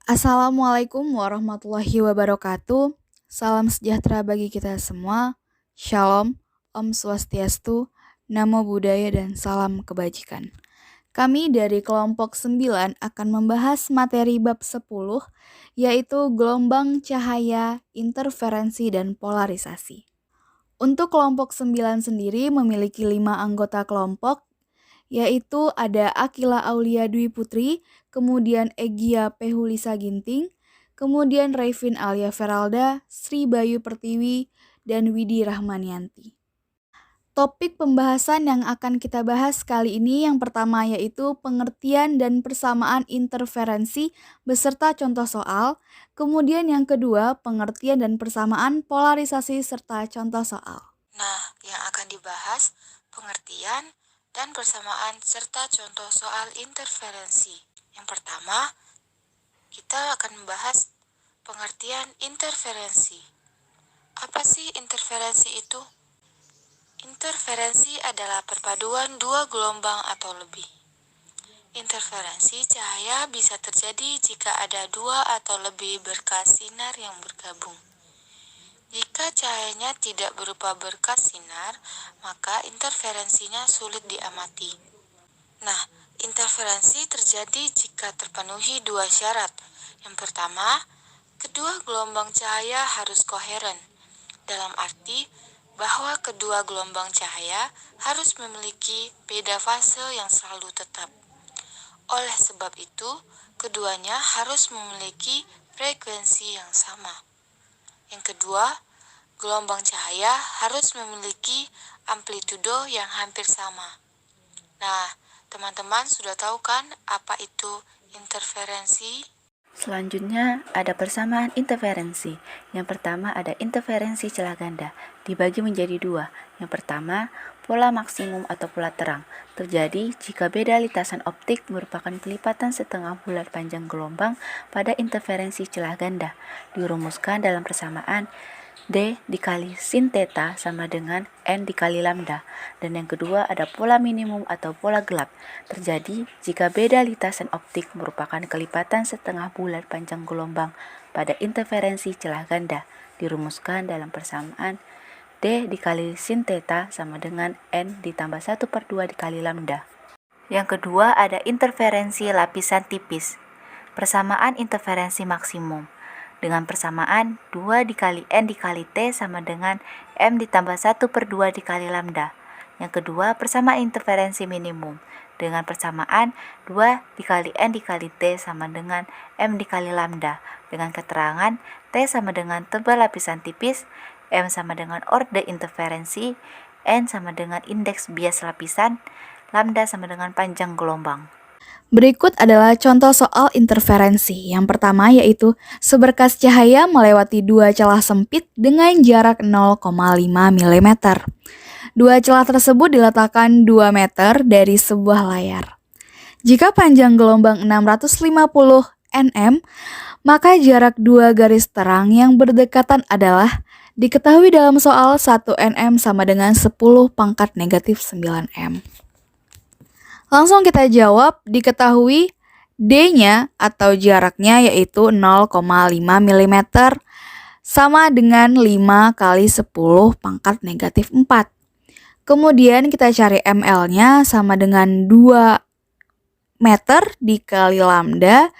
Assalamualaikum warahmatullahi wabarakatuh. Salam sejahtera bagi kita semua. Shalom, Om Swastiastu, Namo Buddhaya dan salam kebajikan. Kami dari kelompok 9 akan membahas materi bab 10, yaitu gelombang cahaya, interferensi, dan polarisasi. Untuk kelompok 9 sendiri memiliki 5 anggota kelompok, yaitu ada Akila Aulia Dwi Putri, kemudian Egya Pehulisa Ginting, kemudian Raifin Alia Feralda, Sri Bayu Pertiwi, dan Widi Rahmanianti. Topik pembahasan yang akan kita bahas kali ini yang pertama yaitu pengertian dan persamaan interferensi beserta contoh soal, kemudian yang kedua pengertian dan persamaan polarisasi serta contoh soal. Nah, yang akan dibahas pengertian dan persamaan serta contoh soal interferensi. Yang pertama, kita akan membahas pengertian interferensi. Apa sih interferensi itu? Interferensi adalah perpaduan dua gelombang atau lebih. Interferensi cahaya bisa terjadi jika ada dua atau lebih berkas sinar yang bergabung. Jika cahayanya tidak berupa berkas sinar, maka interferensinya sulit diamati. Nah, interferensi terjadi jika terpenuhi dua syarat. Yang pertama, kedua gelombang cahaya harus koheren, dalam arti bahwa kedua gelombang cahaya harus memiliki beda fase yang selalu tetap. Oleh sebab itu, keduanya harus memiliki frekuensi yang sama. Yang kedua, gelombang cahaya harus memiliki amplitudo yang hampir sama. Nah, teman-teman sudah tahu kan apa itu interferensi? Selanjutnya ada persamaan interferensi. Yang pertama ada interferensi celah ganda, dibagi menjadi dua. Yang pertama, pola maksimum atau pola terang, terjadi jika beda lintasan optik merupakan kelipatan setengah bulat panjang gelombang pada interferensi celah ganda. Dirumuskan dalam persamaan D dikali sin theta sama dengan N dikali lambda. Dan yang kedua ada pola minimum atau pola gelap, terjadi jika beda lintasan optik merupakan kelipatan setengah bulat panjang gelombang pada interferensi celah ganda. Dirumuskan dalam persamaan D dikali sin theta sama dengan N ditambah 1/2 dikali lambda. Yang kedua ada interferensi lapisan tipis. Persamaan interferensi maksimum. Dengan persamaan 2 dikali N dikali T sama dengan M ditambah 1/2 dikali lambda. Yang kedua, persamaan interferensi minimum. Dengan persamaan 2 dikali N dikali T sama dengan M dikali lambda. Dengan keterangan T sama dengan tebal lapisan tipis, M sama dengan orde interferensi, N sama dengan indeks bias lapisan, lambda sama dengan panjang gelombang. Berikut adalah contoh soal interferensi. Yang pertama yaitu seberkas cahaya melewati dua celah sempit dengan jarak 0,5 mm. Dua celah tersebut diletakkan 2 meter dari sebuah layar. Jika panjang gelombang 650 nm, maka jarak dua garis terang yang berdekatan adalah diketahui dalam soal 1 nm sama dengan 10 pangkat negatif 9 m. Langsung kita jawab, diketahui D-nya atau jaraknya yaitu 0,5 mm sama dengan 5 kali 10 pangkat negatif 4. Kemudian kita cari ml-nya sama dengan 2 meter dikali lambda.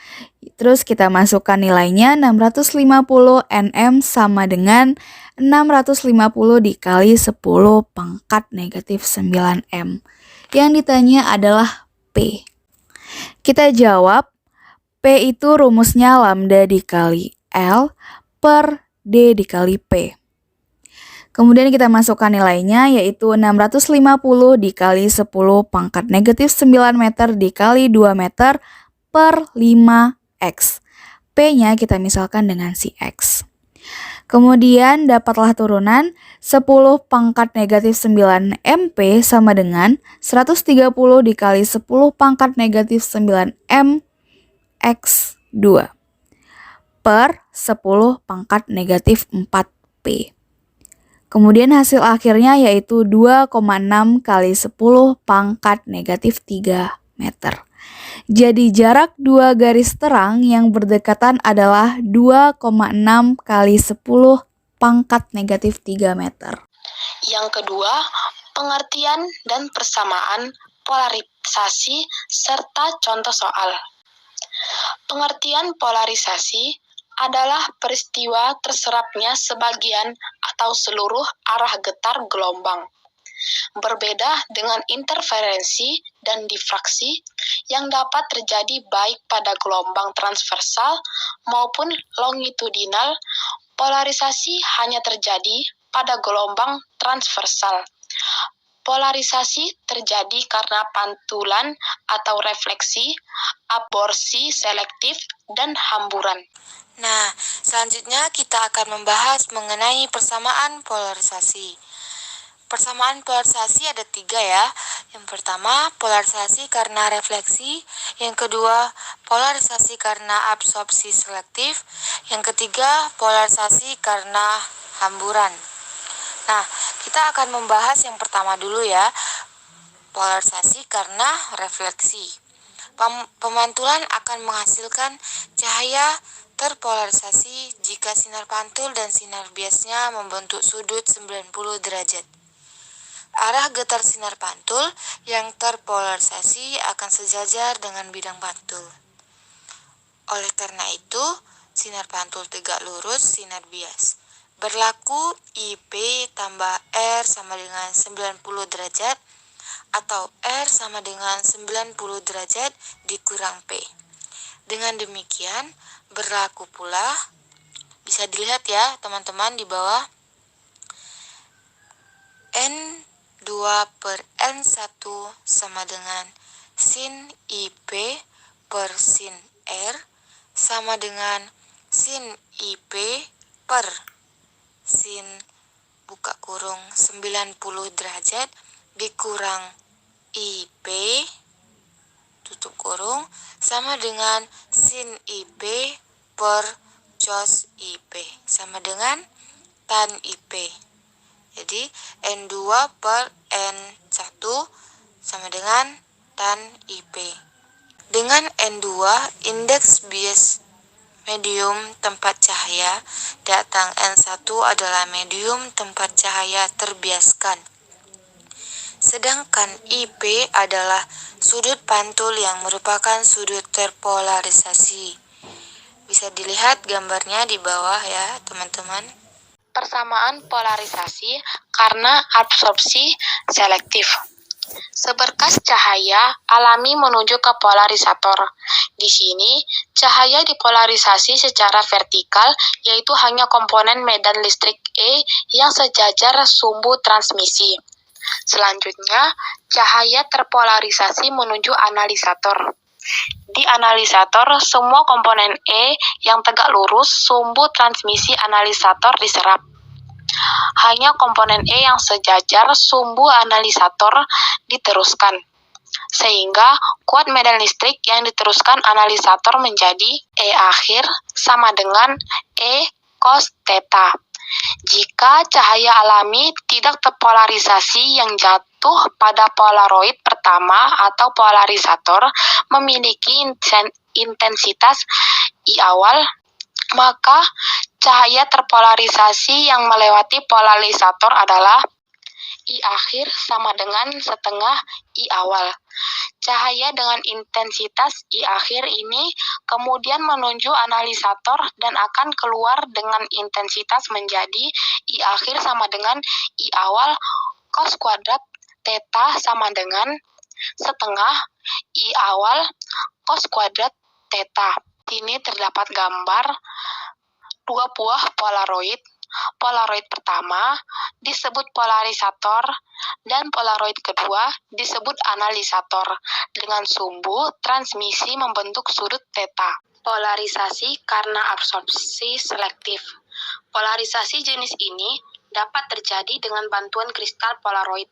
Terus kita masukkan nilainya 650 nm sama dengan 650 dikali 10 pangkat negatif 9 m. Yang ditanya adalah P. Kita jawab, P itu rumusnya lambda dikali L per D dikali P. Kemudian kita masukkan nilainya yaitu 650 dikali 10 pangkat negatif 9 meter dikali 2 meter per 5X. P-nya kita misalkan dengan si X. Kemudian dapatlah turunan 10 pangkat negatif 9 MP sama dengan 130 dikali 10 pangkat negatif 9 M X 2 per 10 pangkat negatif 4 P. Kemudian hasil akhirnya yaitu 2,6 kali 10 pangkat negatif 3 meter. Jadi jarak dua garis terang yang berdekatan adalah 2,6 kali 10 pangkat negatif 3 meter. Yang kedua, pengertian dan persamaan polarisasi serta contoh soal. Pengertian polarisasi adalah peristiwa terserapnya sebagian atau seluruh arah getar gelombang. Berbeda dengan interferensi dan difraksi yang dapat terjadi baik pada gelombang transversal maupun longitudinal, polarisasi hanya terjadi pada gelombang transversal. Polarisasi terjadi karena pantulan atau refleksi, aborsi selektif, dan hamburan. Nah, selanjutnya kita akan membahas mengenai persamaan polarisasi. Persamaan polarisasi ada 3 ya. Yang pertama, polarisasi karena refleksi. Yang kedua, polarisasi karena absorpsi selektif. Yang ketiga, polarisasi karena hamburan. Nah, kita akan membahas yang pertama dulu ya, polarisasi karena refleksi. Pemantulan akan menghasilkan cahaya terpolarisasi jika sinar pantul dan sinar biasnya membentuk sudut 90 derajat. Arah getar sinar pantul yang terpolarisasi akan sejajar dengan bidang pantul. Oleh karena itu, sinar pantul tegak lurus sinar bias. Berlaku IP tambah R sama dengan 90 derajat atau R sama dengan 90 derajat dikurang P. Dengan demikian, berlaku pula, bisa dilihat ya teman-teman di bawah, N2 per N1 sama dengan sin IP per sin R sama dengan sin IP per sin buka kurung 90 derajat dikurang IP tutup kurung sama dengan sin IP per cos IP sama dengan tan IP. Jadi N2 per N1 sama dengan tan IP. Dengan N2, indeks bias medium tempat cahaya, datang N1 adalah medium tempat cahaya terbiaskan. Sedangkan IP adalah sudut pantul yang merupakan sudut terpolarisasi. Bisa dilihat gambarnya di bawah ya, teman-teman. Persamaan polarisasi karena absorpsi selektif. Seberkas cahaya alami menuju ke polarisator. Di sini, cahaya dipolarisasi secara vertikal, yaitu hanya komponen medan listrik E yang sejajar sumbu transmisi. Selanjutnya, cahaya terpolarisasi menuju analisator. Di analisator, semua komponen E yang tegak lurus sumbu transmisi analisator diserap. Hanya komponen E yang sejajar sumbu analisator diteruskan. Sehingga kuat medan listrik yang diteruskan analisator menjadi E akhir sama dengan E cos theta. Jika cahaya alami tidak terpolarisasi yang jatuh pada polaroid pertama atau polarisator memiliki intensitas I awal, maka cahaya terpolarisasi yang melewati polarisator adalah I akhir sama dengan setengah I awal. Cahaya dengan intensitas I akhir ini kemudian menuju analisator dan akan keluar dengan intensitas menjadi I akhir sama dengan I awal cos kuadrat theta sama dengan setengah I awal cos kuadrat theta. Ini terdapat gambar dua buah polaroid. Polaroid pertama disebut polarisator dan polaroid kedua disebut analisator dengan sumbu transmisi membentuk sudut theta. Polarisasi karena absorpsi selektif. Polarisasi jenis ini dapat terjadi dengan bantuan kristal polaroid.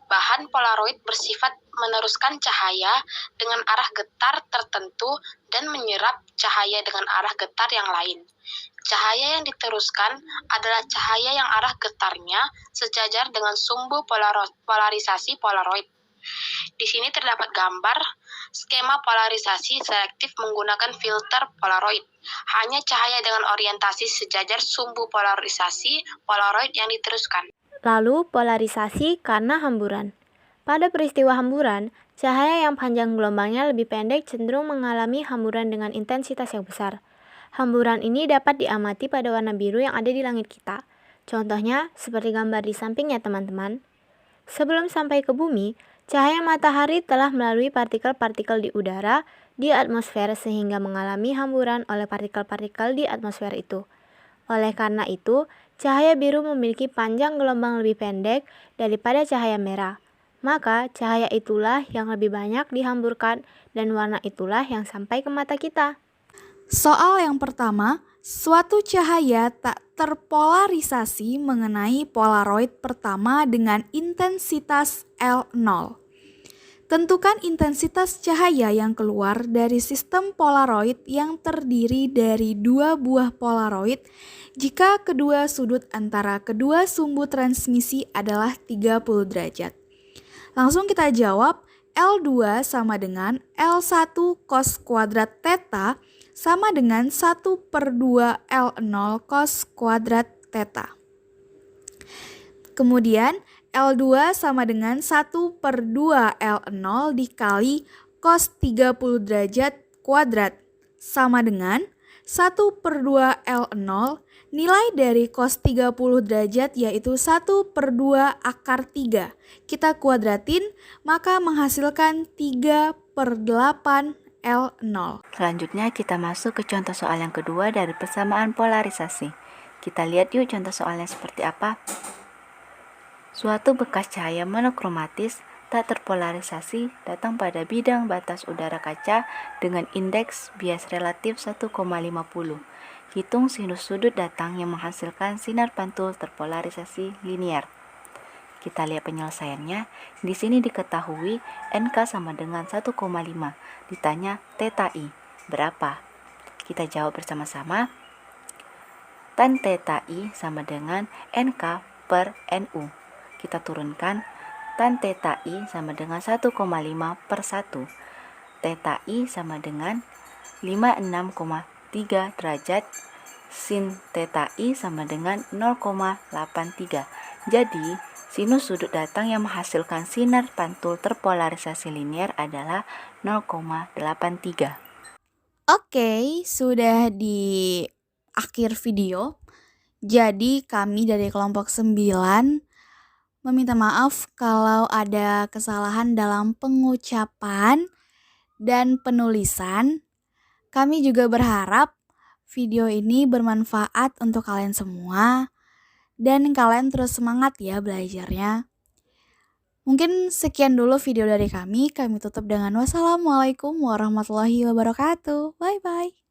Bahan polaroid bersifat meneruskan cahaya dengan arah getar tertentu dan menyerap cahaya dengan arah getar yang lain. Cahaya yang diteruskan adalah cahaya yang arah getarnya sejajar dengan sumbu polarisasi polaroid. Di sini terdapat gambar skema polarisasi selektif menggunakan filter Polaroid. Hanya cahaya dengan orientasi sejajar sumbu polarisasi Polaroid yang diteruskan. Lalu polarisasi karena hamburan. Pada peristiwa hamburan, cahaya yang panjang gelombangnya lebih pendek cenderung mengalami hamburan dengan intensitas yang besar. Hamburan ini dapat diamati pada warna biru yang ada di langit kita. Contohnya seperti gambar di sampingnya teman-teman. Sebelum sampai ke bumi, cahaya matahari telah melalui partikel-partikel di udara di atmosfer sehingga mengalami hamburan oleh partikel-partikel di atmosfer itu. Oleh karena itu, cahaya biru memiliki panjang gelombang lebih pendek daripada cahaya merah. Maka cahaya itulah yang lebih banyak dihamburkan dan warna itulah yang sampai ke mata kita. Soal yang pertama, suatu cahaya tak terpolarisasi mengenai Polaroid pertama dengan intensitas L0. Tentukan intensitas cahaya yang keluar dari sistem Polaroid yang terdiri dari dua buah Polaroid jika kedua sudut antara kedua sumbu transmisi adalah 30 derajat. Langsung kita jawab, L2 sama dengan L1 cos kuadrat theta sama dengan 1/2 L0 cos kuadrat theta. Kemudian L2 sama dengan 1/2 L0 dikali cos 30 derajat kuadrat sama dengan 1/2 L0 nilai dari cos 30 derajat yaitu 1/2 akar 3. Kita kuadratin maka menghasilkan 3/8 L0. Selanjutnya kita masuk ke contoh soal yang kedua dari persamaan polarisasi. Kita lihat yuk contoh soalnya seperti apa. Suatu bekas cahaya monokromatis tak terpolarisasi datang pada bidang batas udara kaca dengan indeks bias relatif 1,50. Hitung sinus sudut datang yang menghasilkan sinar pantul terpolarisasi linear. Kita lihat penyelesaiannya. Di sini diketahui NK sama dengan 1,5. Ditanya theta I berapa? Kita jawab bersama-sama. Tan theta I sama dengan NK per NU. Kita turunkan tan theta I sama dengan 1,5 per 1. Theta I sama dengan 56,3 derajat. Sin theta I sama dengan 0,83. Jadi, sinus sudut datang yang menghasilkan sinar pantul terpolarisasi linear adalah 0,83. Oke, sudah di akhir video. Jadi kami dari kelompok 9 meminta maaf kalau ada kesalahan dalam pengucapan dan penulisan. Kami juga berharap video ini bermanfaat untuk kalian semua dan kalian terus semangat ya belajarnya. Mungkin sekian dulu video dari kami. Kami tutup dengan wassalamualaikum warahmatullahi wabarakatuh. Bye bye.